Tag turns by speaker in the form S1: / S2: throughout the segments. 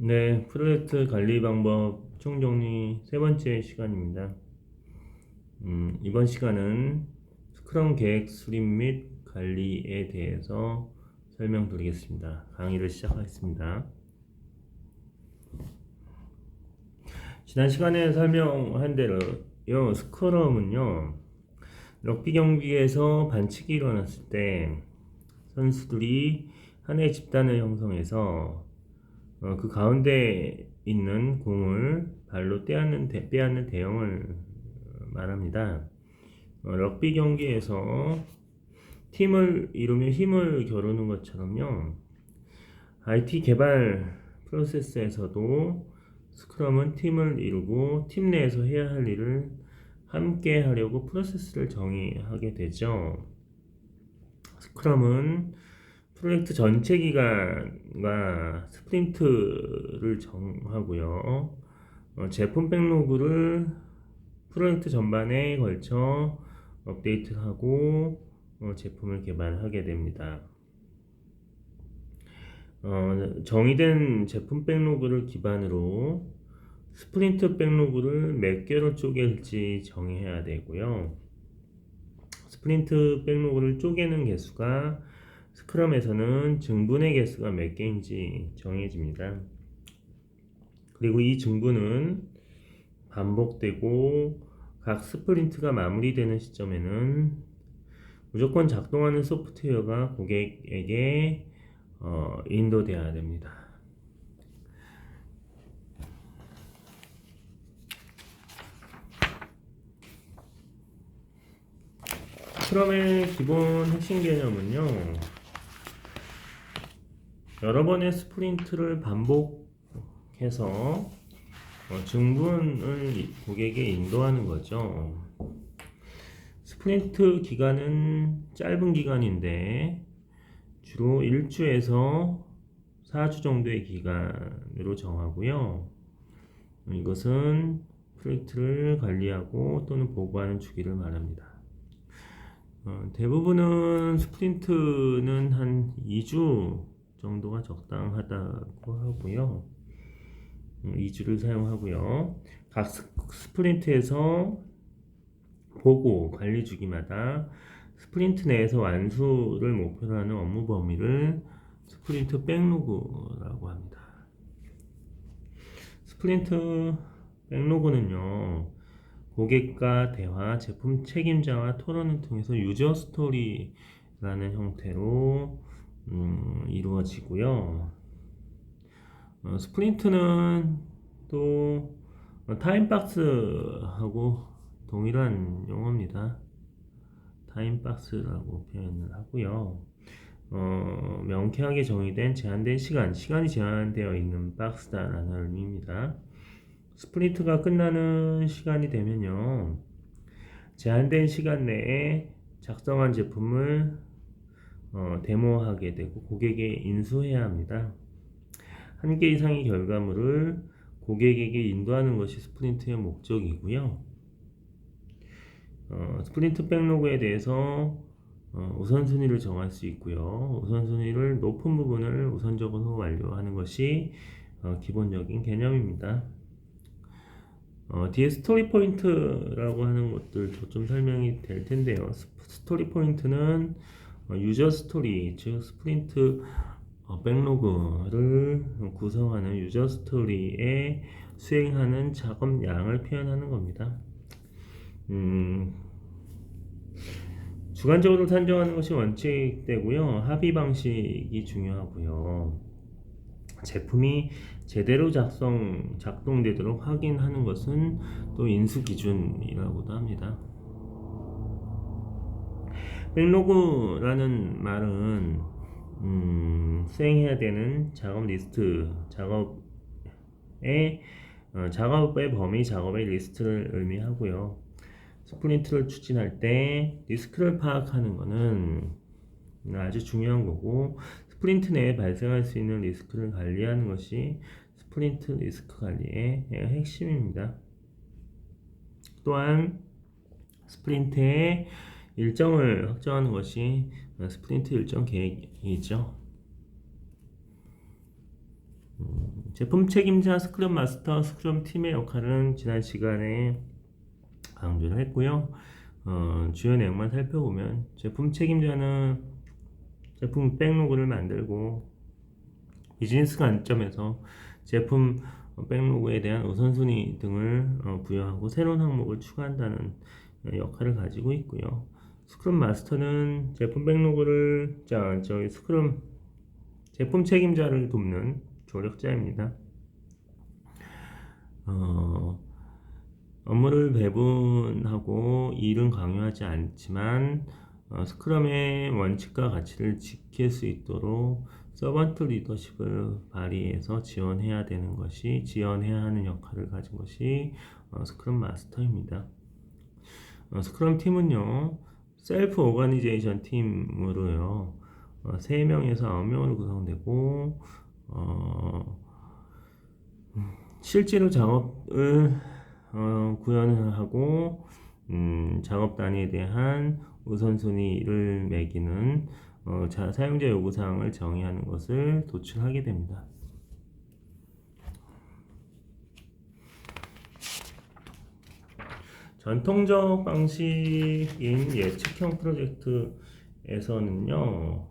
S1: 네, 프로젝트 관리 방법 총정리 세 번째 시간입니다. 이번 시간은 스크럼 계획 수립 및 관리에 대해서 설명드리겠습니다. 강의를 시작하겠습니다. 지난 시간에 설명한 대로요, 스크럼은요, 럭비 경기에서 반칙이 일어났을 때 선수들이 하나의 집단을 형성해서 그 가운데 있는 공을 발로 빼앗는 대형을 말합니다. 럭비 경기에서 팀을 이루며 힘을 겨루는 것처럼요. IT 개발 프로세스에서도 스크럼은 팀을 이루고 팀 내에서 해야 할 일을 함께 하려고 프로세스를 정의하게 되죠. 스크럼은 프로젝트 전체 기간과 스프린트를 정하고요. 제품 백로그를 프로젝트 전반에 걸쳐 업데이트하고 제품을 개발하게 됩니다. 정의된 제품 백로그를 기반으로 스프린트 백로그를 몇 개로 쪼갤지 정해야 되고요. 스프린트 백로그를 쪼개는 개수가 스크럼에서는 증분의 개수가 몇 개인지 정해집니다. 그리고 이 증분은 반복되고 각 스프린트가 마무리되는 시점에는 무조건 작동하는 소프트웨어가 고객에게 인도되어야 됩니다. 스크럼의 기본 핵심 개념은요, 여러 번의 스프린트를 반복해서 증분을 고객에게 인도하는 거죠. 스프린트 기간은 짧은 기간인데 주로 1주에서 4주 정도의 기간으로 정하고요. 이것은 프로젝트를 관리하고 또는 보고하는 주기를 말합니다. 대부분은 스프린트는 한 2주 정도가 적당하다고 하고요. 2주를 사용하고요. 각 스프린트에서 보고 관리 주기마다 스프린트 내에서 완수를 목표로 하는 업무 범위를 스프린트 백로그라고 합니다. 스프린트 백로그는요, 고객과 대화, 제품 책임자와 토론을 통해서 유저 스토리라는 형태로 이루어지고요. 스프린트는 또 타임박스하고 동일한 용어입니다. 타임박스라고 표현을 하고요. 명쾌하게 정의된 제한된 시간이 제한되어 있는 박스다라는 의미입니다. 스프린트가 끝나는 시간이 되면요, 제한된 시간 내에 작성한 제품을 데모하게 되고 고객에게 인수해야 합니다. 한 개 이상의 결과물을 고객에게 인도하는 것이 스프린트의 목적이고요. 스프린트 백로그에 대해서 우선순위를 정할 수 있고요. 우선순위를 높은 부분을 우선적으로 완료하는 것이 기본적인 개념입니다. 뒤에 스토리 포인트라고 하는 것들도 좀 설명이 될 텐데요. 스토리 포인트는 유저 스토리, 즉 스프린트 백로그를 구성하는 유저 스토리에 수행하는 작업량을 표현하는 겁니다. 주관적으로 산정하는 것이 원칙되고요. 합의 방식이 중요하고요. 제품이 제대로 작동되도록 확인하는 것은 또 인수 기준이라고도 합니다. 백로그라는 말은 수행해야 되는 작업 리스트, 작업의 범위, 작업의 리스트를 의미하고요. 스프린트를 추진할 때 리스크를 파악하는 것은 아주 중요한 거고, 스프린트 내에 발생할 수 있는 리스크를 관리하는 것이 스프린트 리스크 관리의 핵심입니다. 또한 스프린트의 일정을 확정하는 것이 스프린트 일정 계획이죠. 제품 책임자, 스크럼 마스터, 스크럼 팀의 역할은 지난 시간에 강조를 했고요. 주요 내용만 살펴보면 제품 책임자는 제품 백로그를 만들고 비즈니스 관점에서 제품 백로그에 대한 우선순위 등을 부여하고 새로운 항목을 추가한다는 역할을 가지고 있고요. 스크럼 마스터는 제품 백로그를 저희 스크럼 제품 책임자를 돕는 조력자입니다. 업무를 배분하고 일은 강요하지 않지만 스크럼의 원칙과 가치를 지킬 수 있도록 서번트 리더십을 발휘해서 지원해야 하는 역할을 가진 것이 스크럼 마스터입니다. 스크럼 팀은요, 셀프 오거니제이션 팀으로요, 3명에서 9명으로 구성되고, 실제로 작업을 구현하고 작업 단위에 대한 우선순위를 매기는 사용자 요구사항을 정의하는 것을 도출하게 됩니다. 전통적 방식인 예측형 프로젝트에서는요,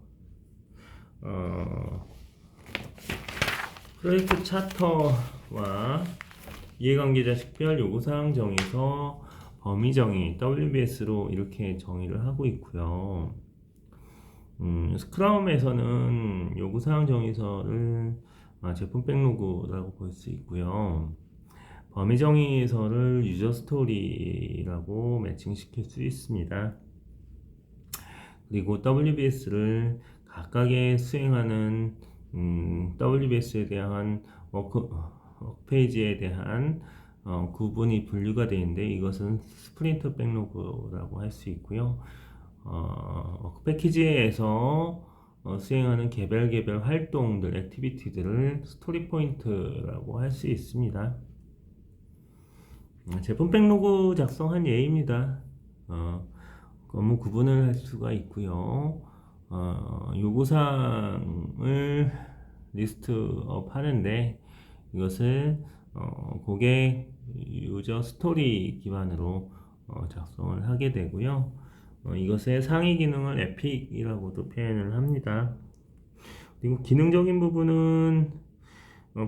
S1: 프로젝트 차터와 이해관계자 식별 요구사항 정의서 범위 정의 WBS로 이렇게 정의를 하고 있고요. 스크럼에서는 요구사항 정의서를 제품 백로그라고 볼 수 있고요. 범위 정의서를 유저 스토리라고 매칭시킬 수 있습니다. 그리고 WBS를 각각의 수행하는 WBS에 대한 워크페이지에 대한 구분이 분류가 되어 있는데 이것은 스프린트 백로그라고 할 수 있고요. 패키지에서 수행하는 개별 활동들, 액티비티들을 스토리 포인트라고 할 수 있습니다. 제품 백로그 작성한 예입니다. 업무 구분을 할 수가 있고요. 요구사항을 리스트업 하는데 이것을 고객 유저 스토리 기반으로 작성을 하게 되고요. 이것의 상위 기능을 에픽이라고도 표현을 합니다. 그리고 기능적인 부분은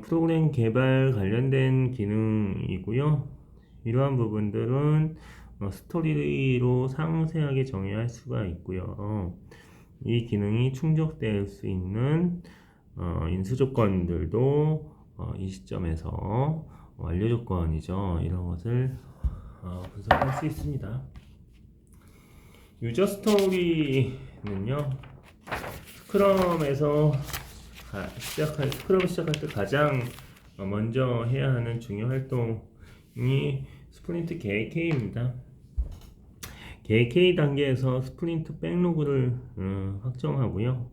S1: 프로그램 개발 관련된 기능이고요. 이러한 부분들은 스토리로 상세하게 정의할 수가 있고요. 이 기능이 충족될 수 있는 인수 조건들도 이 시점에서 완료 조건이죠. 이런 것을 분석할 수 있습니다. 유저 스토리는요, 스크럼을 시작할 때 가장 먼저 해야 하는 중요 활동이 스프린트 KK입니다. KK 단계에서 스프린트 백로그를 확정하고요.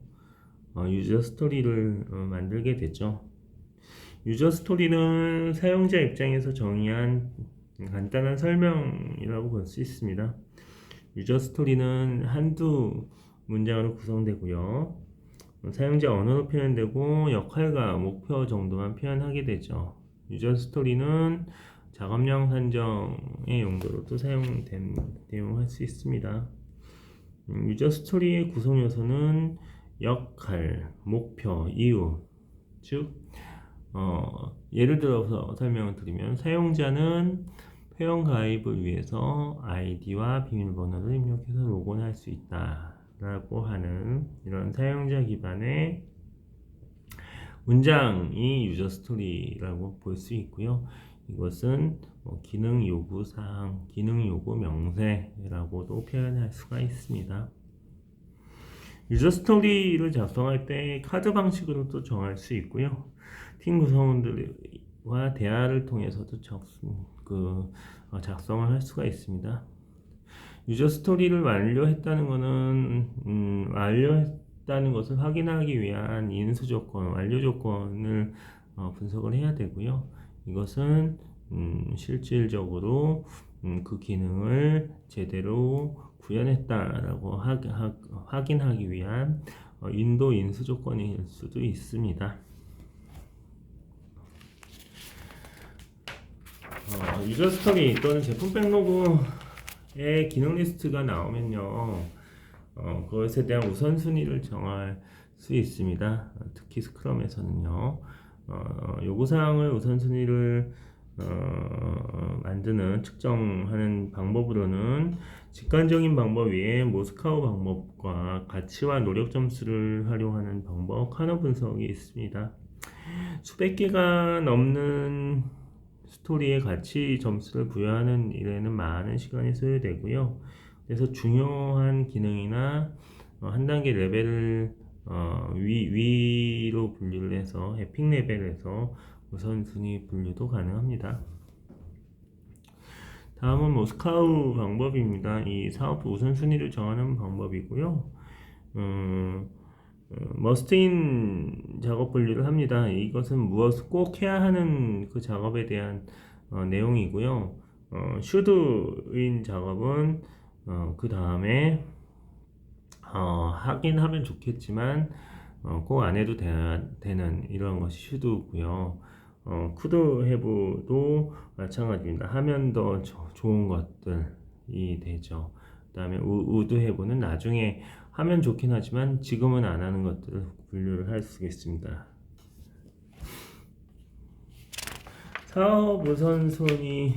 S1: 유저 스토리를 만들게 되죠. 유저 스토리는 사용자 입장에서 정의한 간단한 설명이라고 볼 수 있습니다. 유저 스토리는 한두 문장으로 구성되고요. 사용자 언어로 표현되고 역할과 목표 정도만 표현하게 되죠. 유저 스토리는 작업량 산정의 용도로도 사용할 수 있습니다. 유저 스토리의 구성 요소는 역할, 목표, 이유, 즉 예를 들어서 설명을 드리면 사용자는 회원 가입을 위해서 아이디와 비밀번호를 입력해서 로그인할 수 있다 라고 하는 이런 사용자 기반의 문장이 유저 스토리라고 볼 수 있고요. 이것은 기능 요구 사항, 기능 요구 명세라고도 표현할 수가 있습니다. 유저 스토리를 작성할 때 카드 방식으로도 정할 수 있고요. 팀 구성원들과 대화를 통해서도 작성을 할 수가 있습니다. 유저 스토리를 완료했다는 것을 확인하기 위한 인수 조건, 완료 조건을 분석을 해야 되고요. 이것은 실질적으로 그 기능을 제대로 구현했다라고 확인하기 위한 인도 인수 조건일 수도 있습니다. 유저 스토리 또는 제품 백로그의 기능 리스트가 나오면요, 그것에 대한 우선순위를 정할 수 있습니다. 특히 스크럼에서는요, 요구사항을 우선순위를 만드는 측정하는 방법으로는 직관적인 방법 외에 모스카우 방법과 가치와 노력 점수를 활용하는 방법, 카너 분석이 있습니다. 수백 개가 넘는 스토리에 가치 점수를 부여하는 일에는 많은 시간이 소요되고요. 그래서 중요한 기능이나 한 단계 레벨을 위로 분류를 해서 에픽 레벨에서 우선순위 분류도 가능합니다. 다음은 모스카우 방법입니다. 이 사업 우선순위를 정하는 방법이고요. 머스트인 작업 분류를 합니다. 이것은 무엇을 꼭 해야 하는 그 작업에 대한 내용이고요. 슈드인 작업은 그 다음에 하긴 하면 좋겠지만 꼭 안 해도 되는 이런 것이 슈드고요. 쿠드 해브도 마찬가지입니다. 하면 더 좋은 것들이 되죠. 그 다음에 우드 해브는 나중에 하면 좋긴 하지만 지금은 안 하는 것들을 분류를 할 수 있습니다. 사업 우선순위로는요,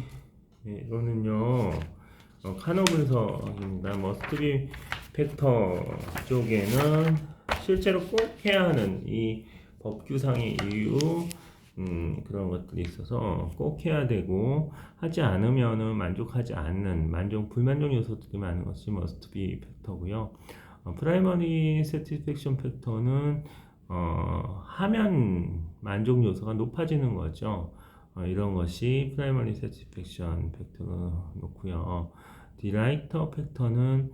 S1: 카너 분석입니다. 머스트비 팩터 쪽에는 실제로 꼭 해야 하는 이 법규상의 이유, 그런 것들이 있어서 꼭 해야 되고, 하지 않으면은 만족하지 않는 불만족 요소들이 많은 것이 must be 팩터고요. 프라이머리 세티스팩션 팩터는 하면 만족 요소가 높아지는 거죠. 이런 것이 프라이머리 세티스팩션 팩터로 놓고요. 디라이터 팩터는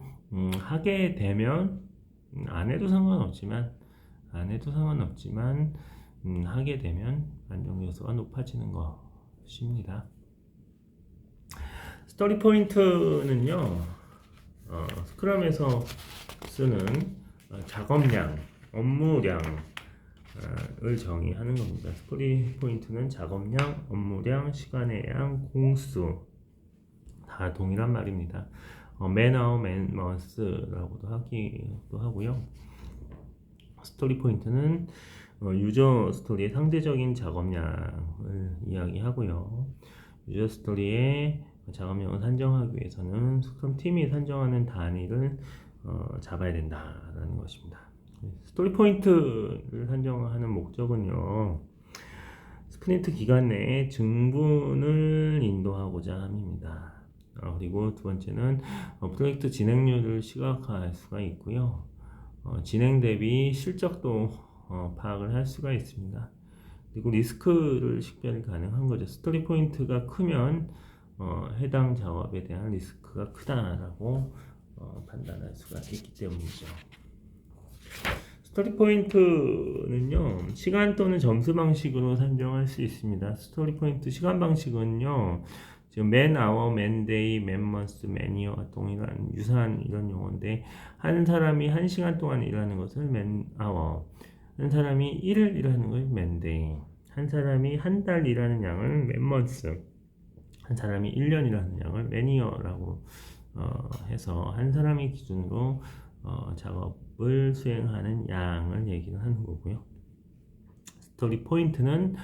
S1: 하게 되면 안 해도 상관없지만 하게 되면 만족 요소가 높아지는 것입니다. 스토리 포인트는요, 스크럼에서 쓰는 작업량, 업무량을 정의하는 겁니다. 스토리 포인트는 작업량, 업무량, 시간의 양, 공수 다 동일한 말입니다. man hour, man month라고도 하기도 하고요. 스토리 포인트는 유저 스토리의 상대적인 작업량을 이야기하고요. 유저 스토리의 작업량을 산정하기 위해서는 스크럼 팀이 산정하는 단위를 잡아야 된다라는 것입니다. 스토리 포인트를 산정하는 목적은요, 스프린트 기간 내에 증분을 인도하고자 합니다. 그리고 두 번째는 프로젝트 진행률을 시각화할 수가 있고요. 진행 대비 실적도 파악을 할 수가 있습니다. 그리고 리스크를 식별 가능한 거죠. 스토리 포인트가 크면 해당 작업에 대한 리스크가 크다라고 판단할 수가 있기 때문이죠. 스토리 포인트는요, 시간 또는 점수 방식으로 산정할 수 있습니다. 스토리 포인트 시간 방식은요, 지금 man hour, man day, man month, man year와 동일한 유사한 이런 용어인데, 한 사람이 1시간 동안 일하는 것을 man hour, 한 사람이 1일 일하는 것을 man day, 한 사람이 한 달 일하는 양을 man month, 한 사람이 1년 일하는 양을 man year라고 해서 한 사람의 기준으로 작업을 수행하는 양을 얘기를 하는 거고요. 스토리 포인트는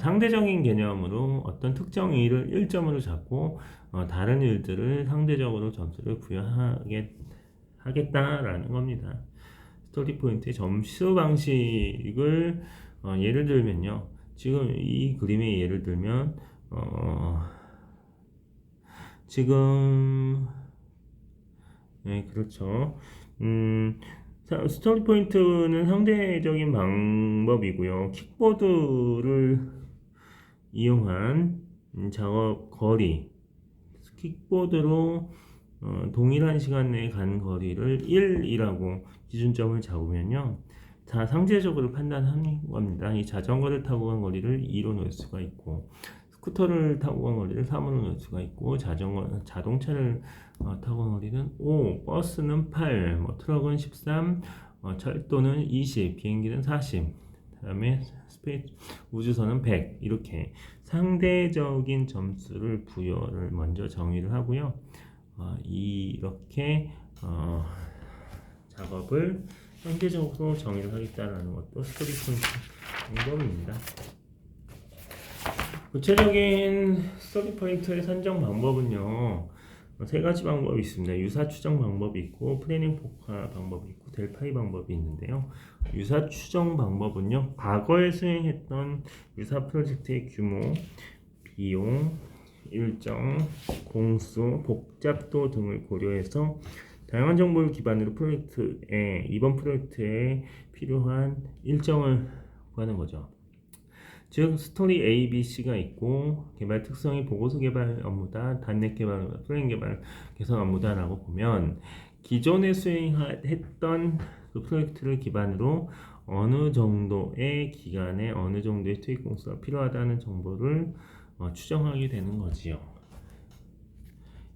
S1: 상대적인 개념으로 어떤 특정 일을 1점으로 잡고 다른 일들을 상대적으로 점수를 부여하겠다라는 겁니다. 스토리 포인트의 점수 방식을 예를 들면요. 지금 이 그림의 예를 들면 지금 네, 그렇죠. 스토리 포인트는 상대적인 방법이고요. 킥보드를 이용한 작업 거리, 킥보드로 동일한 시간 내에 간 거리를 1이라고 기준점을 잡으면요, 다 상대적으로 판단하는 겁니다. 이 자전거를 타고 간 거리를 2로 놓을 수가 있고, 스쿠터를 타고 간 거리를 3으로 놓을 수가 있고, 자동차를 타고 간 거리는 5, 버스는 8, 트럭은 13, 철도는 20, 비행기는 40, 그다음에 우주선은 100 이렇게 상대적인 점수를 부여를 먼저 정의를 하고요. 이렇게 작업을 상대적으로 정의를 하겠다는 것도 스토리 포인트 방법입니다. 구체적인 스토리 포인트의 선정 방법은요, 세 가지 방법이 있습니다. 유사 추정 방법이 있고, 플래닝 포카 방법이 있고, 델파이 방법이 있는데요. 유사 추정 방법은요, 과거에 수행했던 유사 프로젝트의 규모, 비용, 일정, 공수, 복잡도 등을 고려해서 다양한 정보를 기반으로 이번 프로젝트에 필요한 일정을 구하는 거죠. 즉 스토리 A, B, C가 있고 개발 특성이 보고서 개발 업무다, 단넷 개발, 플랜 개발, 개선 업무다라고 보면 기존에 수행했던 그 프로젝트를 기반으로 어느 정도의 기간에 어느 정도의 투입 공수가 필요하다는 정보를 추정하게 되는 거지요.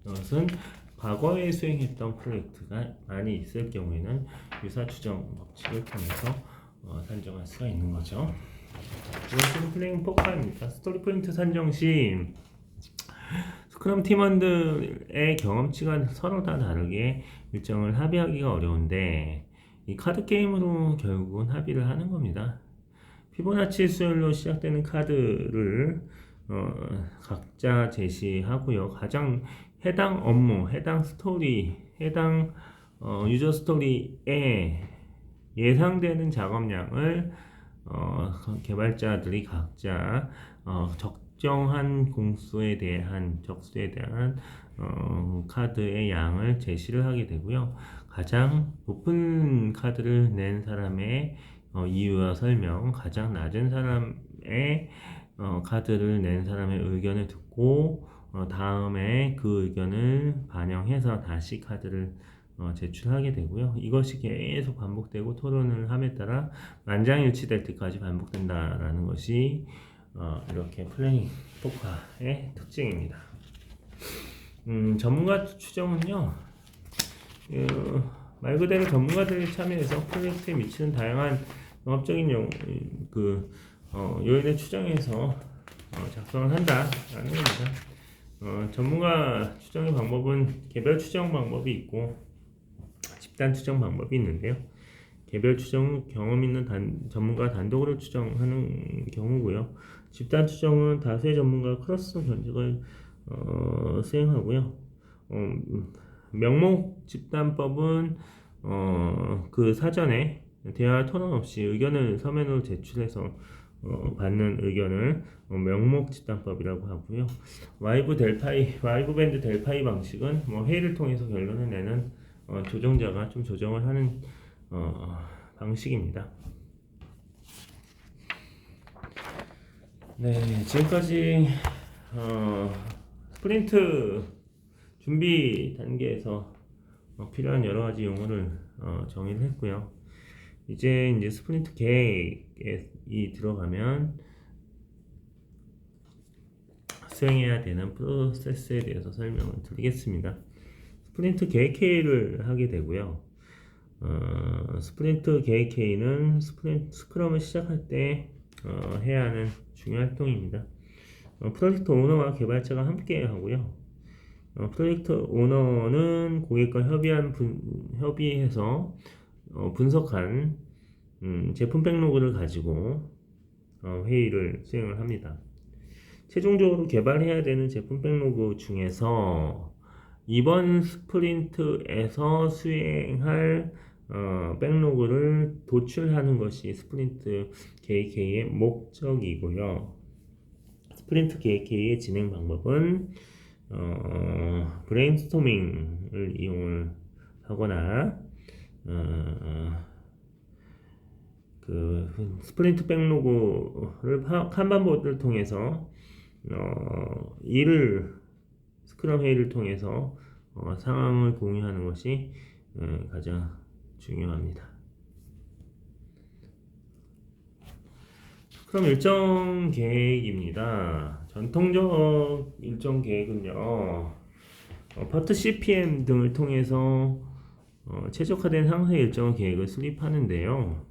S1: 이것은 과거에 수행했던 프로젝트가 많이 있을 경우에는 유사 추정 법칙을 통해서 산정할 수가 있는 거죠. 이것은 플래닝 포카입니다. 스토리 포인트 산정 시 스크럼 팀원들의 경험치가 서로 다 다르게 일정을 합의하기가 어려운데 이 카드 게임으로 결국은 합의를 하는 겁니다. 피보나치 수열로 시작되는 카드를 각자 제시하고요. 가장 해당 업무, 해당 스토리, 해당 유저 스토리에 예상되는 작업량을 개발자들이 각자 적정한 공수에 대한 적수에 대한 카드의 양을 제시를 하게 되고요. 가장 높은 카드를 낸 사람의 이유와 설명, 가장 낮은 사람의 카드를 낸 사람의 의견을 듣고 다음에 그 의견을 반영해서 다시 카드를 제출하게 되고요. 이것이 계속 반복되고 토론을 함에 따라 만장일치될 때까지 반복된다라는 것이 이렇게 플래닝 포카의 특징입니다. 전문가 추정은요, 말 그대로 전문가들이 참여해서 프로젝트에 미치는 다양한 영업적인 요인을 추정해서 작성을 한다라는 겁니다. 전문가 추정의 방법은 개별 추정 방법이 있고 집단 추정 방법이 있는데요. 개별 추정은 경험 있는 전문가 단독으로 추정하는 경우고요. 집단 추정은 다수의 전문가 크로스 견적을 수행하고요. 명목 집단법은 그 사전에 대화 토론 없이 의견을 서면으로 제출해서 받는 의견을 명목 집단법이라고 하고요. 와이브 밴드 델파이 방식은 회의를 통해서 결론을 내는 조정자가 좀 조정을 하는 방식입니다. 네, 지금까지 스프린트 준비 단계에서 필요한 여러 가지 용어를 정의를 했고요. 이제 스프린트 계획이 들어가면 수행해야 되는 프로세스에 대해서 설명을 드리겠습니다. 스프린트 계획 회의를 하게 되고요. 스프린트 계획 회의는 스크럼을 시작할 때 해야 하는 중요한 활동입니다. 프로젝트 오너와 개발자가 함께 하고요. 프로젝트 오너는 고객과 협의해서 분석한 제품 백로그를 가지고 회의를 수행을 합니다. 최종적으로 개발해야 되는 제품 백로그 중에서 이번 스프린트에서 수행할 백로그를 도출하는 것이 스프린트 계획회의의 목적이고요. 스프린트 계획회의의 진행 방법은 브레인스토밍을 이용을 하거나 그 스프린트 백로그를 kanban보드를 통해서 스크럼 회의를 통해서 상황을 공유하는 것이 가장 중요합니다. 스크럼 일정 계획입니다. 전통적 일정 계획은요, 파트 CPM 등을 통해서 최적화된 상세 일정 계획을 수립하는데요.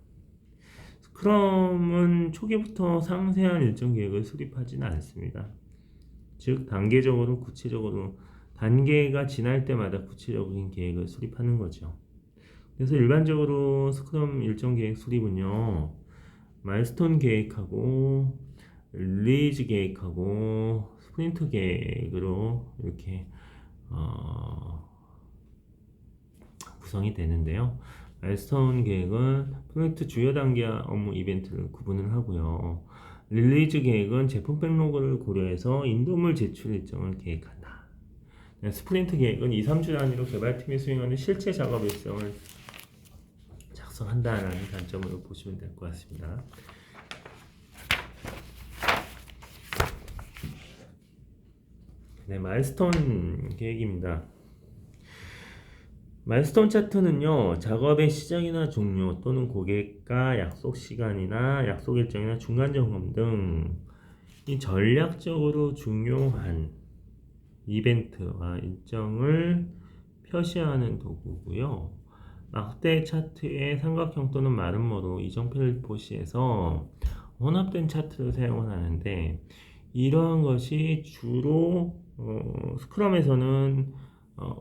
S1: 스크럼은 초기부터 상세한 일정 계획을 수립하지는 않습니다. 즉 단계적으로 구체적으로 단계가 지날 때마다 구체적인 계획을 수립하는 거죠. 그래서 일반적으로 스크럼 일정 계획 수립은요, 마일스톤 계획하고 릴리즈 계획하고 스프린트 계획으로 이렇게 구성이 되는데요. 마일스톤 계획은 프로젝트 주요 단계와 업무 이벤트를 구분을 하고요. 릴리즈 계획은 제품 백로그를 고려해서 인도물 제출 일정을 계획한다. 스프린트 계획은 2, 3주 단위로 개발팀이 수행하는 실제 작업 일정을 작성한다라는 관점으로 보시면 될 것 같습니다. 네, 마일스톤 계획입니다. 마일스톤 차트는요, 작업의 시작이나 종료 또는 고객과 약속 시간이나 약속 일정이나 중간 점검 등 이 전략적으로 중요한 이벤트와 일정을 표시하는 도구고요. 막대 차트의 삼각형 또는 마름모로 이정표를 표시해서 혼합된 차트를 사용을 하는데, 이러한 것이 주로 스크럼에서는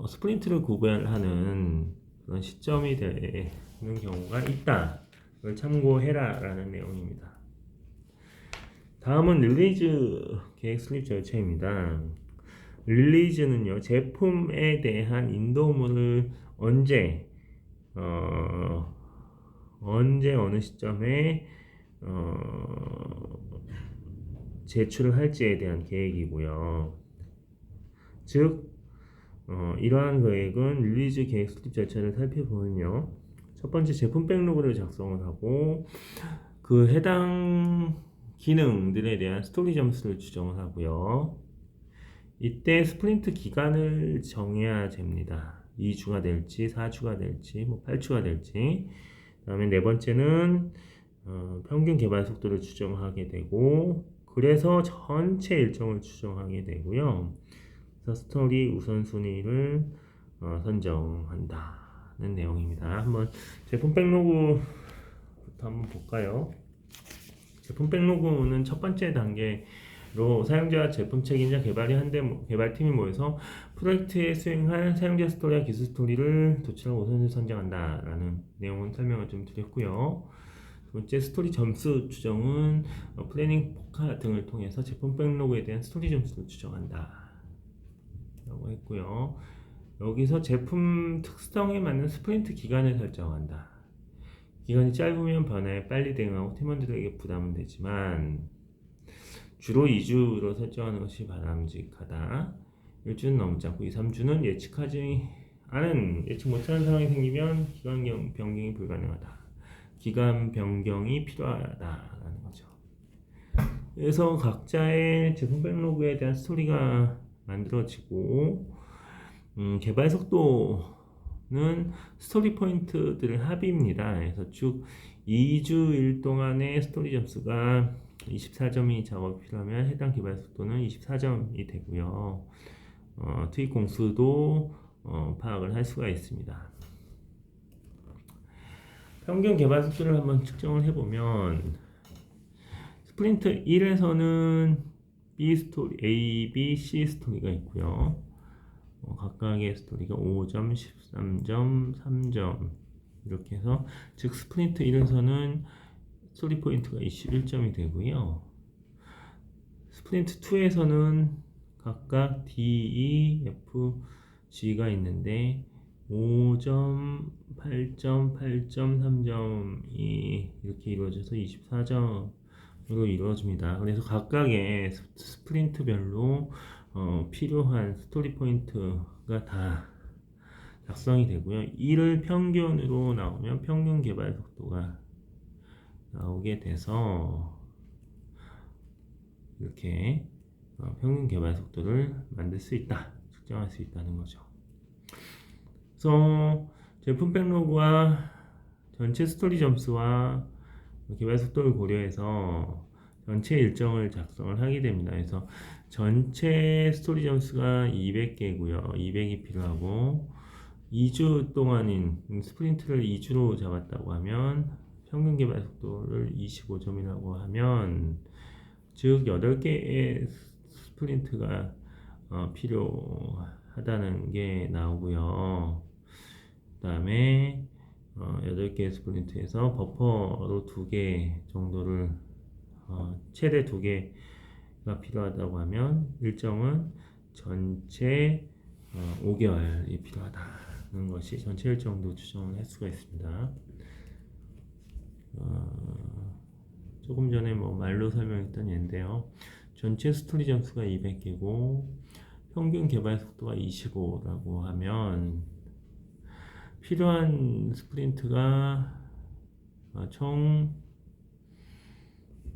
S1: 스프린트를 구별하는 그런 시점이 되는 경우가 있다. 그걸 참고해라 라는 내용입니다. 다음은 릴리즈 계획 수립 절차입니다. 릴리즈는요, 제품에 대한 인도물을 언제 어느 시점에 제출을 할지에 대한 계획이고요. 즉 이러한 계획은 릴리즈 계획 수립 절차를 살펴보면요, 첫 번째 제품 백로그를 작성을 하고 그 해당 기능들에 대한 스토리 점수를 지정을 하고요. 이때 스프린트 기간을 정해야 됩니다. 2주가 될지 4주가 될지 8주가 될지. 그 다음에 네 번째는 평균 개발 속도를 추정하게 되고, 그래서 전체 일정을 추정하게 되고요. 그래서 스토리 우선순위를 선정한다는 내용입니다. 한번 제품 백로그부터 한번 볼까요? 제품 백로그는 첫 번째 단계로 사용자, 제품 책임자, 개발팀이 모여서 프로젝트에 수행할 사용자 스토리와 기술 스토리를 도출하고 우선순위 선정한다라는 내용은 설명을 좀 드렸고요. 두 번째, 스토리 점수 추정은 플래닝 포카 등을 통해서 제품 백로그에 대한 스토리 점수를 추정한다 라고 했고요. 여기서 제품 특성에 맞는 스프린트 기간을 설정한다. 기간이 짧으면 변화에 빨리 대응하고 팀원들에게 부담은 되지만 주로 2주로 설정하는 것이 바람직하다. 1주는 너무 짧고 2, 3주는 예측 못하는 상황이 생기면 기간 변경이 불가능하다. 기간 변경이 필요하다라는 거죠. 그래서 각자의 제품 백로그에 대한 스토리가 만들어지고, 개발 속도는 스토리 포인트들의 합입니다. 그래서 쭉 2주일 동안의 스토리 점수가 24점이 작업이 필요하면 해당 개발 속도는 24점이 되고요. 투입 공수도 파악을 할 수가 있습니다. 평균 개발 속도를 한번 측정을 해보면, 스프린트 1에서는 B 스토리, A, B, C 스토리가 있고요. 각각의 스토리가 5점, 13점, 3점 이렇게 해서, 즉 스프린트 1에서는 스토리 포인트가 21점이 되고요. 스프린트 2에서는 각각 D, E, F, G가 있는데 5점, 8점, 8점, 3점이 이렇게 이루어져서 24점으로 이루어집니다. 그래서 각각의 스프린트별로 필요한 스토리 포인트가 다 작성이 되고요. 이를 평균으로 나오면 평균 개발 속도가 나오게 돼서 이렇게 평균 개발 속도를 만들 수 있다, 측정할 수 있다는 거죠. 그래서 제품 백로그와 전체 스토리 점수와 개발 속도를 고려해서 전체 일정을 작성을 하게 됩니다. 그래서 전체 스토리 점수가 200개고요. 200이 필요하고 2주 동안인 스프린트를 2주로 잡았다고 하면 평균 개발 속도를 25점이라고 하면 즉 8개의 스프린트가 필요하다는 게 나오고요. 그 다음에 8개의 스프린트에서 버퍼로 2개 정도를 최대 2개가 필요하다고 하면 일정은 전체 5개월이 필요하다는 것이 전체 일정도 추정을 할 수가 있습니다. 조금 전에 말로 설명했던 예인데요. 전체 스토리 점수가 200개고 평균 개발 속도가 25라고 하면 필요한 스프린트가 총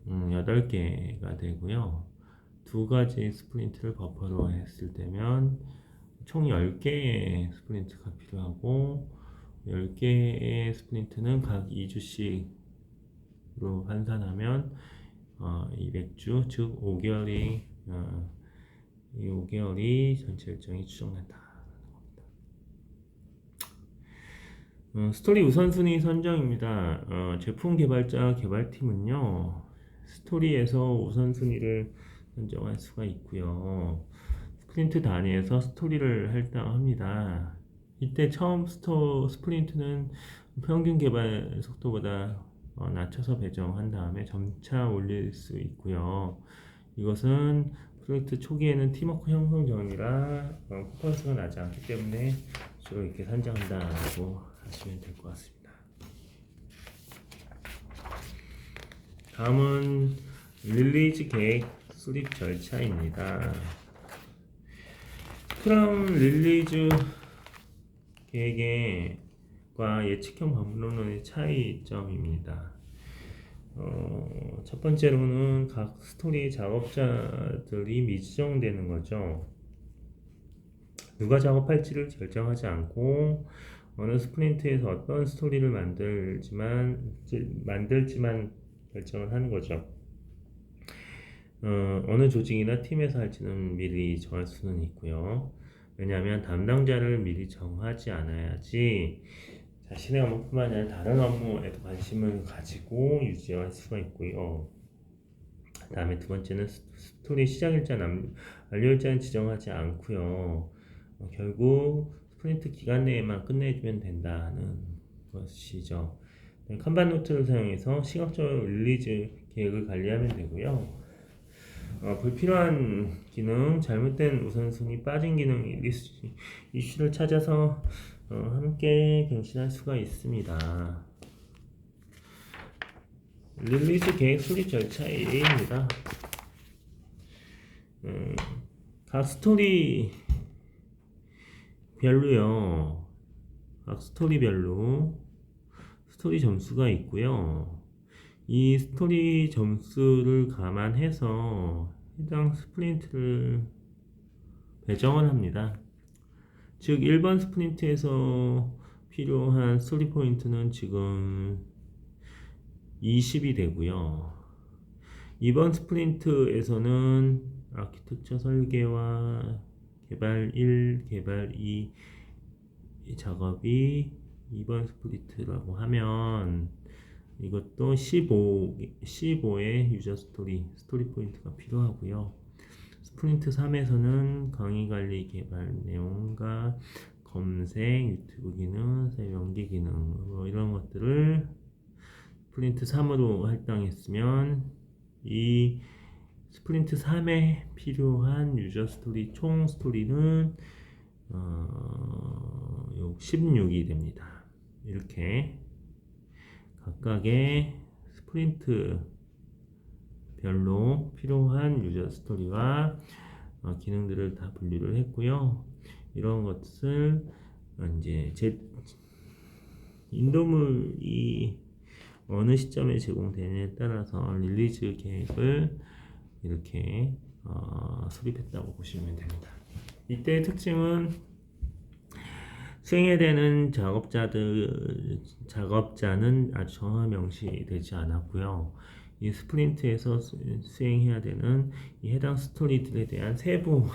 S1: 8개가 되고요. 2가지 스프린트를 버퍼로 했을 때면 총 10개의 스프린트가 필요하고 10개의 스프린트는 각 2주씩으로 환산하면 200주, 즉 5개월이 이 5개월이 전체 일정이 추정된다. 스토리 우선순위 선정입니다. 제품 개발자 개발팀은요, 스토리에서 우선순위를 선정할 수가 있고요. 스프린트 단위에서 스토리를 할당합니다. 이때 처음 스프린트는 평균 개발 속도보다 낮춰서 배정한 다음에 점차 올릴 수 있고요. 이것은 프로젝트 초기에는 팀워크 형성 전이라 퍼포먼스가 나지 않기 때문에 주로 이렇게 선정한다고 하시면 될 것 같습니다. 다음은 릴리즈 계획 수립 절차입니다. 스크럼 릴리즈 계획과 예측형 반복론의 차이점입니다. 첫 번째로는 각 스토리 작업자들이 미지정되는 거죠. 누가 작업할지를 결정하지 않고 어느 스프린트에서 어떤 스토리를 만들지만 결정을 하는 거죠. 어느 조직이나 팀에서 할지는 미리 정할 수는 있고요. 왜냐하면 담당자를 미리 정하지 않아야지 자신의 업무뿐만 아니라 다른 업무에도 관심을 가지고 유지할 수가 있고요. 다음에 두 번째는 스토리 시작일자, 완료일자는 지정하지 않고요. 결국 스프린트 기간 내에만 끝내주면 된다는 것이죠. 칸반 노트를 사용해서 시각적으로 릴리즈 계획을 관리하면 되고요. 불필요한 기능, 잘못된 우선순위, 빠진 기능, 이슈를 찾아서 함께 갱신할 수가 있습니다. 릴리즈 계획 수립 절차 A입니다. 각 스토리별로요. 각 스토리별로 스토리 점수가 있고요. 이 스토리 점수를 감안해서 해당 스프린트를 배정을 합니다. 즉 1번 스프린트에서 필요한 스토리 포인트는 지금 20이 되고요. 2번 스프린트에서는 아키텍처 설계와 개발 1, 개발 2 작업이 2번 스프린트라고 하면 이것도 15의 유저 스토리 포인트가 필요하고요. 스프린트 3에서는 강의 관리 개발 내용과 검색, 유튜브 기능, 연기 기능 이런 것들을 스프린트 3으로 할당했으면 이 스프린트 3에 필요한 유저 스토리 총 스토리는 16이 됩니다. 이렇게 각각의 스프린트별로 필요한 유저 스토리와 기능들을 다 분류를 했고요. 이런 것을 이제 인도물이 어느 시점에 제공되느냐에 따라서 릴리즈 계획을 이렇게 수립했다고 보시면 됩니다. 이때의 특징은 수행해야 되는 작업자는 아주 정확히 명시되지 않았고요. 이 스프린트에서 수행해야 되는 이 해당 스토리들에 대한 세부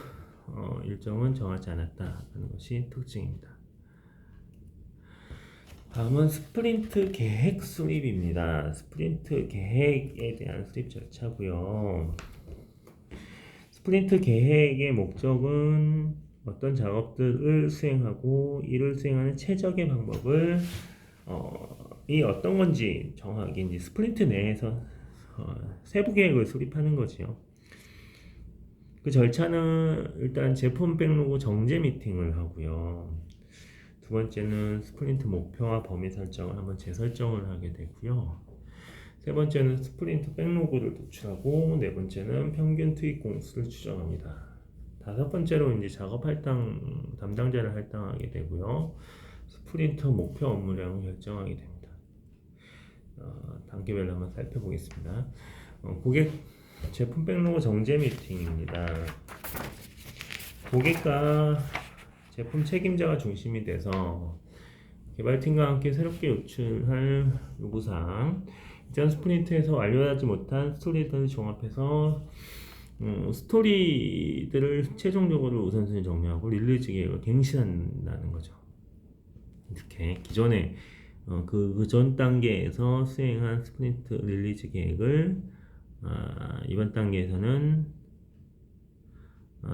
S1: 일정은 정하지 않았다는 것이 특징입니다. 다음은 스프린트 계획 수립입니다. 스프린트 계획에 대한 수립 절차고요. 스프린트 계획의 목적은 어떤 작업들을 수행하고 이를 수행하는 최적의 방법을 이 어떤 건지 정하게 이제 스프린트 내에서 세부 계획을 수립하는 거지요. 그 절차는 일단 제품 백로그 정제 미팅을 하고요. 두 번째는 스프린트 목표와 범위 설정을 한번 재설정을 하게 되고요. 세 번째는 스프린트 백로그를 도출하고 네 번째는 평균 투입 공수를 추정합니다. 다섯 번째로 이제 작업 할당 담당자를 할당하게 되고요. 스프린트 목표 업무량을 결정하게 됩니다. 단계별로 한번 살펴보겠습니다. 고객 제품 백로그 정제 미팅입니다. 고객과 제품 책임자가 중심이 돼서 개발팀과 함께 새롭게 요출할 요구사항, 이전 스프린트에서 완료하지 못한 스토리들을 종합해서 스토리들을 최종적으로 우선순위 정리하고 릴리즈 계획을 갱신한다는 거죠. 이렇게 기존에 그 전 단계에서 수행한 스프린트 릴리즈 계획을 이번 단계에서는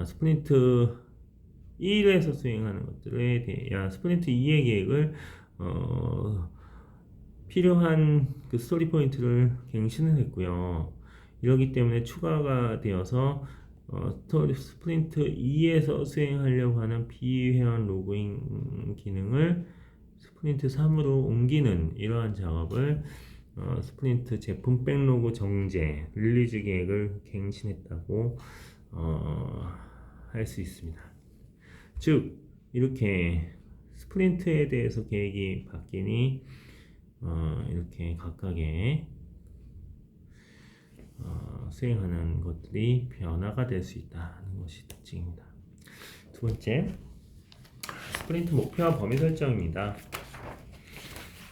S1: 스프린트 1에서 수행하는 것들에 대한 스프린트 2의 계획을 필요한 그 스토리 포인트를 갱신을 했고요. 이러기 때문에 추가가 되어서 스프린트 2에서 수행하려고 하는 비회원 로그인 기능을 스프린트 3으로 옮기는 이러한 작업을 스프린트 제품 백로그 정제 릴리즈 계획을 갱신했다고 할 수 있습니다. 즉 이렇게 스프린트에 대해서 계획이 바뀌니 이렇게 각각의 수행하는 것들이 변화가 될 수 있다는 것이 특징입니다. 두 번째, 스프린트 목표와 범위 설정입니다.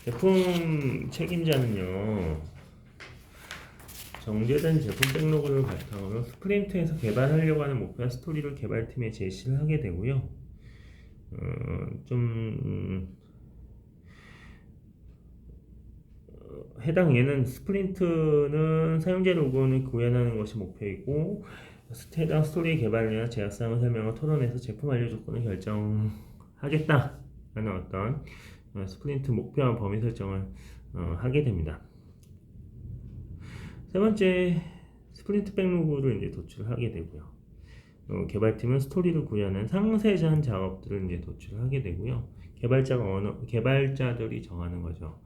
S1: 제품 책임자는요, 정제된 제품 백로그를 바탕으로 스프린트에서 개발하려고 하는 목표와 스토리를 개발팀에 제시를 하게 되고요. 해당 예는 스프린트는 사용자 로그인을 구현하는 것이 목표이고 해당 스토리 개발이나 제약사항을 설명하고 토론해서 제품 완료 조건을 결정하겠다라는 어떤 스프린트 목표와 범위 설정을 하게 됩니다. 세 번째, 스프린트 백로그를 이제 도출하게 되고요. 개발팀은 스토리를 구현하는 상세한 작업들을 이제 도출하게 되고요. 개발자들이 정하는 거죠.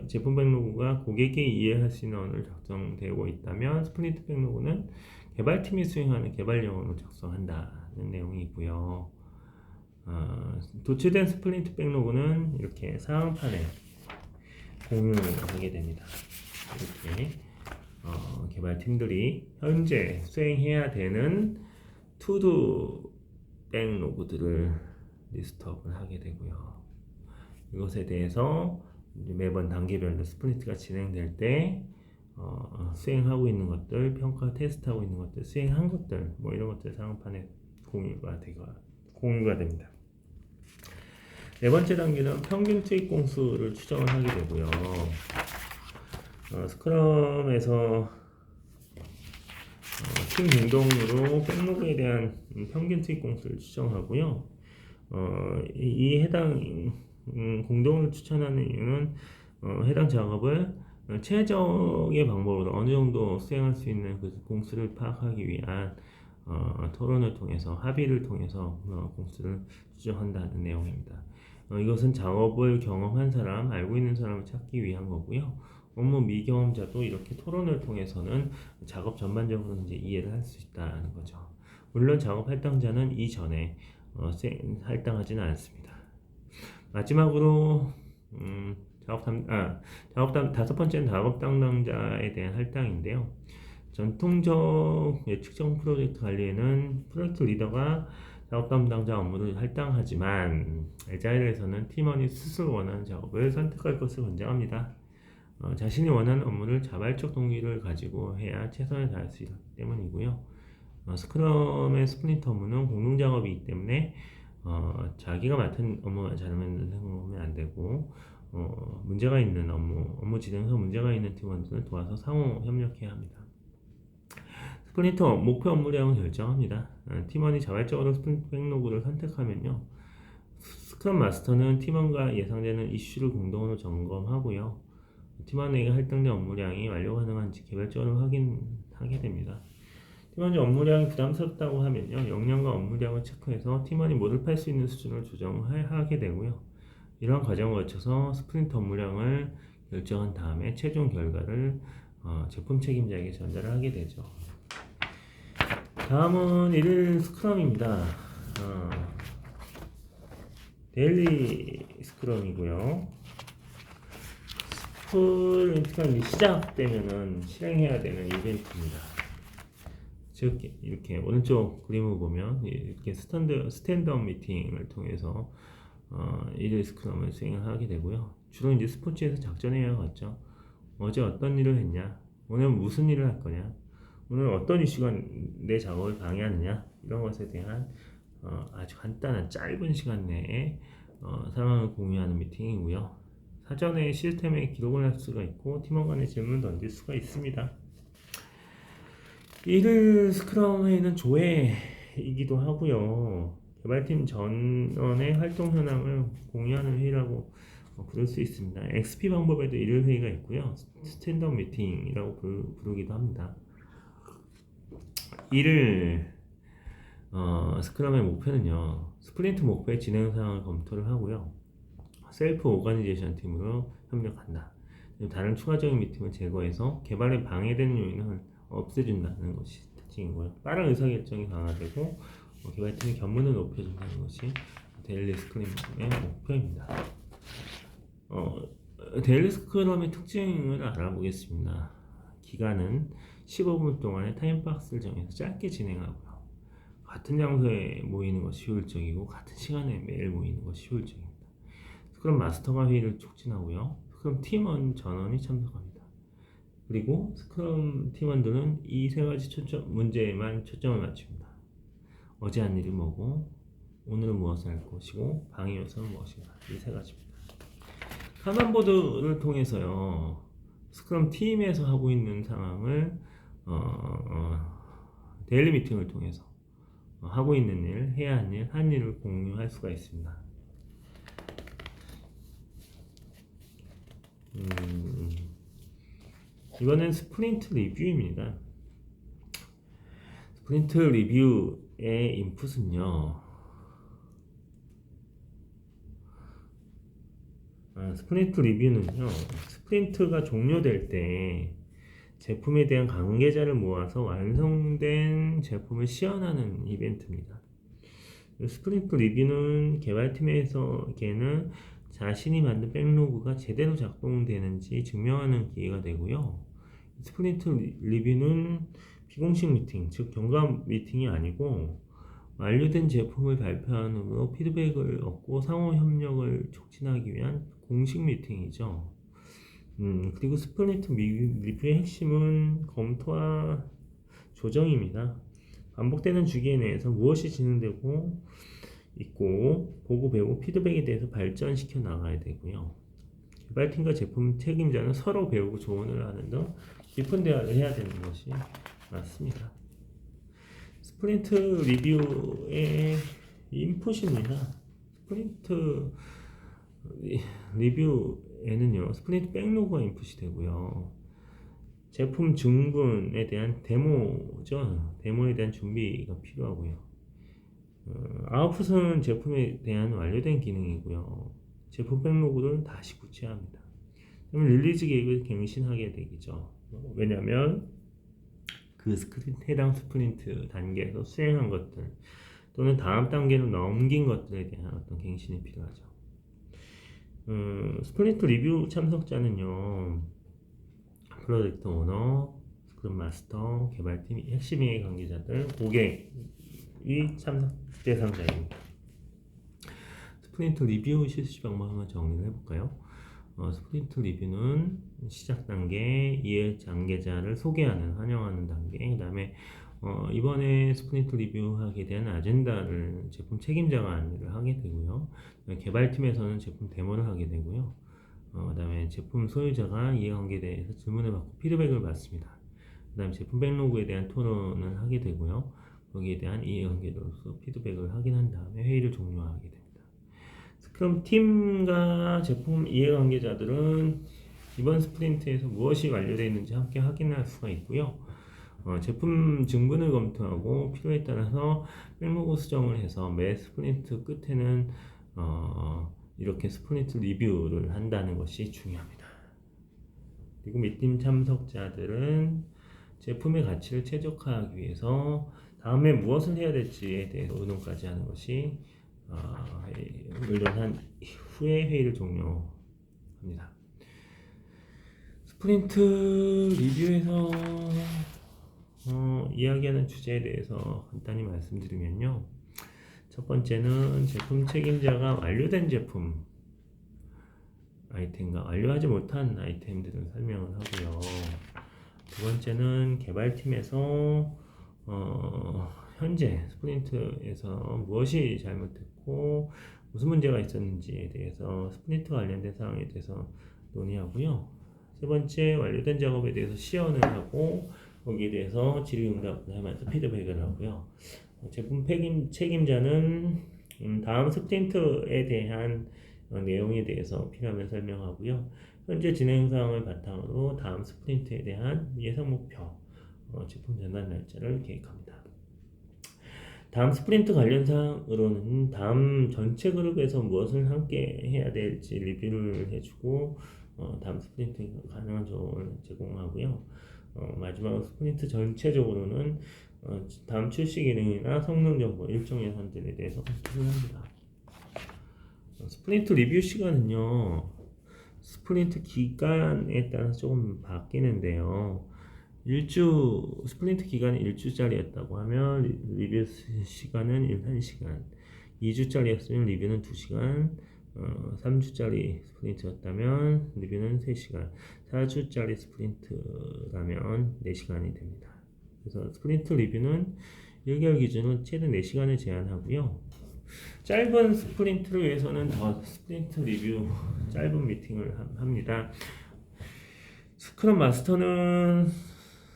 S1: 제품 백로그가 고객이 이해할 수 있는 언어를 작성되고 있다면 스프린트 백로그는 개발팀이 수행하는 개발 영어로 작성한다는 내용이고요. 도출된 스프린트 백로그는 이렇게 사항판에 공유하게 됩니다. 이렇게 개발팀들이 현재 수행해야 되는 투두 백로그들을 리스트업을 하게 되고요. 이것에 대해서 매번 단계별로 스프린트가 진행될 때 수행하고 있는 것들, 평가 테스트하고 있는 것들, 수행한 것들, 뭐 이런 것들 사항판에 공유가 됩니다. 네 번째 단계는 평균 투입 공수를 추정을 하게 되고요. 스크럼에서 팀 공동으로 백로그에 대한 평균 투입 공수를 추정하고요. 이 해당 공동을 추천하는 이유는 해당 작업을 최적의 방법으로 어느 정도 수행할 수 있는 그 공수를 파악하기 위한 토론을 통해서 합의를 통해서 공수를 추정한다는 내용입니다. 이것은 작업을 경험한 사람, 알고 있는 사람을 찾기 위한 거고요. 업무 미경험자도 이렇게 토론을 통해서는 작업 전반적으로 이제 이해를 할 수 있다는 거죠. 물론 작업 할당자는 이전에 할당하지는 않습니다. 마지막으로 다섯 번째는 작업 담당자에 대한 할당인데요. 전통적 측정 프로젝트 관리에는 프로젝트 리더가 작업 담당자 업무를 할당하지만 애자일에서는 팀원이 스스로 원하는 작업을 선택할 것을 권장합니다. 자신이 원하는 업무를 자발적 동기를 가지고 해야 최선을 다할 수 있기 때문이고요. 스크럼의 스프린트 업무는 공동 작업이기 때문에 자기가 맡은 업무만 잘하면 안 되고 문제가 있는 업무 진행에서 문제가 있는 팀원들을 도와서 상호 협력해야 합니다. 스프린트 목표 업무량을 결정합니다. 팀원이 자발적으로 스프린트 백로그를 선택하면요, 스크럼 마스터는 팀원과 예상되는 이슈를 공동으로 점검하고요, 팀원에게 할당된 업무량이 완료 가능한지 개별적으로 확인하게 됩니다. 팀원이 업무량이 부담스럽다고 하면요, 역량과 업무량을 체크해서 팀원이 몰입할 수 있는 수준을 조정하게 되고요. 이러한 과정을 거쳐서 스프린트 업무량을 결정한 다음에 최종 결과를 제품 책임자에게 전달을 하게 되죠. 다음은 일일 스크럼입니다. 데일리 스크럼이고요. 스프린트가 시작되면은 실행해야 되는 이벤트입니다. 즉 이렇게 오른쪽 그림을 보면 이렇게 스탠드업 미팅을 통해서 일일 스크럼을 수행을 하게 되고요. 주로 이제 스포츠에서 작전회의와 같죠. 어제 어떤 일을 했냐, 오늘 무슨 일을 할 거냐, 오늘 어떤 이슈가 내 작업을 방해하느냐, 이런 것에 대한 아주 간단한 짧은 시간 내에 상황을 공유하는 미팅이고요. 사전에 시스템에 기록을 할 수가 있고 팀원 간의 질문을 던질 수가 있습니다. 일일 스크럼 회의는 조회이기도 하고요. 개발팀 전원의 활동 현황을 공유하는 회의라고 부를 수 있습니다. XP 방법에도 일일 회의가 있고요. 스탠드업 미팅이라고 부르기도 합니다. 일일 스크럼의 목표는요, 스프린트 목표의 진행 상황을 검토를 하고요, 셀프 오가니제이션 팀으로 협력한다. 다른 추가적인 미팅을 제거해서 개발에 방해되는 요인을 없애준다는 것이 특징이고요. 빠른 의사결정이 강화되고 개발팀의 견문을 높여준다는 것이 데일리 스크럼의 목표입니다. 데일리 스크럼의 특징을 알아보겠습니다. 기간은 15분 동안의 타임박스를 정해서 짧게 진행하고요. 같은 장소에 모이는 것이 효율적이고 같은 시간에 매일 모이는 것이 효율적입니다. 스크럼 마스터가 회의를 촉진하고요. 스크럼 팀원 전원이 참석합니다. 그리고 스크럼 팀원들은 이 세 가지 문제에만 초점을 맞춥니다. 어제 한 일이 뭐고, 오늘은 무엇을 할 것이고, 방해 요소는 무엇인가, 이 세 가지입니다. kanban보드를 통해서요, 스크럼 팀에서 하고 있는 상황을 데일리 미팅을 통해서 하고 있는 일, 해야 한 일, 한 일을 공유할 수가 있습니다. 이번엔 스프린트 리뷰입니다. 스프린트 리뷰의 인풋은요, 스프린트 리뷰는요, 스프린트가 종료될 때 제품에 대한 관계자를 모아서 완성된 제품을 시연하는 이벤트입니다. 스프린트 리뷰는 개발팀에서에게는 자신이 만든 백로그가 제대로 작동되는지 증명하는 기회가 되고요. 스프린트 리뷰는 비공식 미팅, 즉 경감 미팅이 아니고 완료된 제품을 발표한 후로 피드백을 얻고 상호 협력을 촉진하기 위한 공식 미팅이죠. 그리고 스프린트 리뷰의 핵심은 검토와 조정입니다. 반복되는 주기에 내에서 무엇이 진행되고 있고 보고 배우고 피드백에 대해서 발전시켜 나가야 되고요. 개발팀과 제품 책임자는 서로 배우고 조언을 하는 등 깊은 대화를 해야 되는 것이 맞습니다. 스프린트 리뷰의 인풋입니다. 스프린트 리뷰에는요, 스프린트 백로그가 인풋이 되고요, 제품 증분에 대한 데모죠. 데모에 대한 준비가 필요하고요. 아웃풋은 제품에 대한 완료된 기능이고요. 제품 백로그를 다시 구체합니다. 그러면 릴리즈 계획을 갱신하게 되겠죠. 왜냐하면 그 해당 스프린트 단계에서 수행한 것들 또는 다음 단계로 넘긴 것들에 대한 어떤 갱신이 필요하죠. 스프린트 리뷰 참석자는요, 프로젝트 오너, 스크럼 마스터, 개발팀, 핵심의 관계자들, 고객이 참석 대상자입니다. 스프린트 리뷰 실시 방법 한번 정리를 해볼까요? 스프린트 리뷰는 시작 단계, 이해 관계자를 소개하는, 환영하는 단계, 그 다음에 이번에 스프린트 리뷰하게 된 아젠다를 제품 책임자가 안내를 하게 되고요. 개발팀에서는 제품 데모를 하게 되고요. 그다음에 제품 소유자가 이해관계에 대해서 질문을 받고 피드백을 받습니다. 그다음에 제품 백로그에 대한 토론을 하게 되고요. 거기에 대한 이해관계로서 피드백을 확인한 다음에 회의를 종료하게 됩니다. 스크럼 팀과 제품 이해관계자들은 이번 스프린트에서 무엇이 완료되어 있는지 함께 확인할 수가 있고요. 제품 증분을 검토하고 필요에 따라서 백로그 수정을 해서 매 스프린트 끝에는 이렇게 스프린트 리뷰를 한다는 것이 중요합니다. 그리고 미팅 참석자들은 제품의 가치를 최적화하기 위해서 다음에 무엇을 해야 될지에 대해서 의논까지 하는 것이 의논한 후에 회의를 종료합니다. 스프린트 리뷰에서 이야기하는 주제에 대해서 간단히 말씀드리면요. 첫 번째는 제품 책임자가 완료된 제품 아이템과 완료하지 못한 아이템들을 설명을 하고요. 두 번째는 개발팀에서 현재 스프린트에서 무엇이 잘못됐고 무슨 문제가 있었는지에 대해서 스프린트 관련된 사항에 대해서 논의하고요. 세 번째, 완료된 작업에 대해서 시연을 하고 거기에 대해서 질의응답을 하면서 피드백을 하고요. 제품 책임자는 다음 스프린트에 대한 내용에 대해서 필요하면 설명하고요. 현재 진행 사항을 바탕으로 다음 스프린트에 대한 예상 목표, 제품 전환 날짜를 계획합니다. 다음 스프린트 관련 사항으로는 다음 전체 그룹에서 무엇을 함께 해야 될지 리뷰를 해주고 다음 스프린트 가능한 조언을 제공하고요. 마지막으로 스프린트 전체적으로는 다음 출시 기능이나 성능 정보 일정 예산들에 대해서 검토를 합니다. 스프린트 리뷰 시간은요, 스프린트 기간에 따라서 조금 바뀌는데요. 스프린트 기간이 1주짜리였다고 하면 리뷰 시간은 1시간, 2주짜리였으면 리뷰는 2시간, 3주짜리 스프린트였다면 리뷰는 3시간, 4주짜리 스프린트라면 4시간이 됩니다. 그래서 스프린트 리뷰는 1개월 기준으로 최대 4시간을 제한하고요. 짧은 스프린트를 위해서는 더 스프린트 리뷰 짧은 미팅을 합니다. 스크럼 마스터는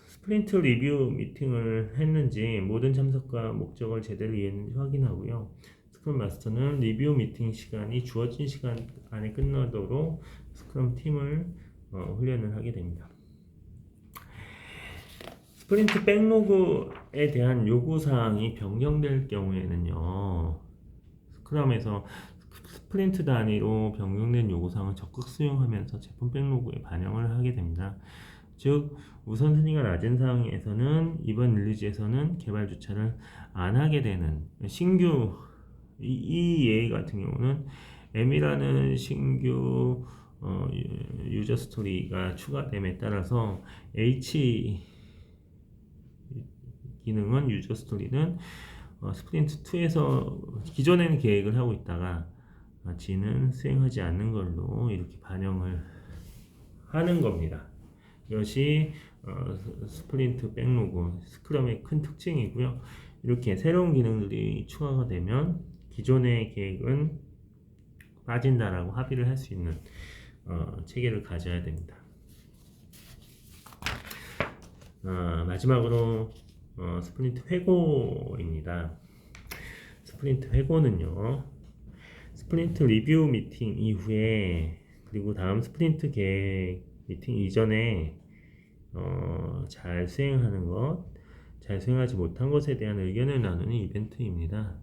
S1: 스프린트 리뷰 미팅을 했는지 모든 참석과 목적을 제대로 이해했는지 확인하고요. 스크럼 마스터는 리뷰 미팅 시간이 주어진 시간 안에 끝나도록 스크럼 팀을 훈련을 하게 됩니다. 스프린트 백로그에 대한 요구사항이 변경될 경우에는요, 스크럼에서 스프린트 단위로 변경된 요구사항을 적극 수용하면서 제품 백로그에 반영을 하게 됩니다. 즉, 우선순위가 낮은 상황에서는 이번 릴리즈에서는 개발 주차를 안 하게 되는 신규 이 예의 같은 경우는 M이라는 신규 유저 스토리가 추가됨에 따라서 H 기능은 유저 스토리는 스프린트 2에서 기존에는 계획을 하고 있다가 G는 수행하지 않는 걸로 이렇게 반영을 하는 겁니다. 이것이 스프린트 백로그 스크럼의 큰 특징이고요. 이렇게 새로운 기능들이 추가가 되면 기존의 계획은 빠진다라고 합의를 할 수 있는 체계를 가져야 됩니다. 마지막으로 스프린트 회고입니다. 스프린트 회고는요, 스프린트 리뷰 미팅 이후에 그리고 다음 스프린트 계획 미팅 이전에 잘 수행하는 것, 잘 수행하지 못한 것에 대한 의견을 나누는 이벤트입니다.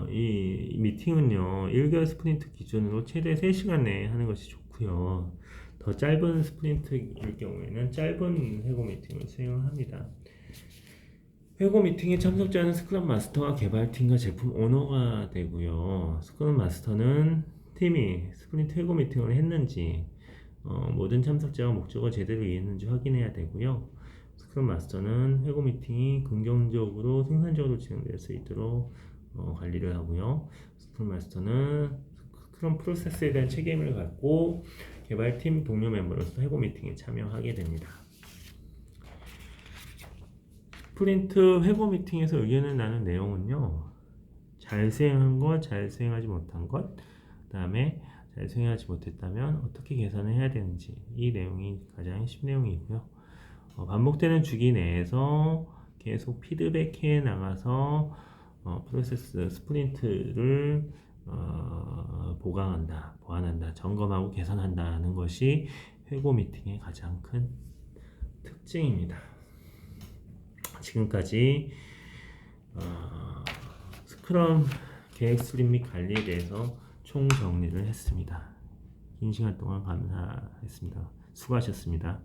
S1: 이 미팅은요, 1개월 스프린트 기준으로 최대 3시간 내에 하는 것이 좋고요. 더 짧은 스프린트일 경우에는 짧은 회고 미팅을 수행합니다. 회고 미팅에 참석자는 스크럼 마스터와 개발팀과 제품 오너가 되고요. 스크럼 마스터는 팀이 스프린트 회고 미팅을 했는지 모든 참석자가 목적을 제대로 이해했는지 확인해야 되고요. 스크럼 마스터는 회고 미팅이 긍정적으로 생산적으로 진행될 수 있도록 관리를 하고요. 스크럼 마스터는 스크럼 프로세스에 대한 책임을 갖고 개발팀 동료 멤버로서 회고 미팅에 참여하게 됩니다. 스프린트 회고 미팅에서 의견을 나눈 내용은요, 잘 수행한 것, 잘 수행하지 못한 것, 그 다음에 잘 수행하지 못했다면 어떻게 개선을 해야 되는지, 이 내용이 가장 핵심 내용이고요. 반복되는 주기 내에서 계속 피드백해 나가서 프로세스 스프린트를 보완한다, 점검하고 개선한다는 것이 회고 미팅의 가장 큰 특징입니다. 지금까지 스크럼 계획 수립 및 관리에 대해서 총 정리를 했습니다. 긴 시간 동안 감사했습니다. 수고하셨습니다.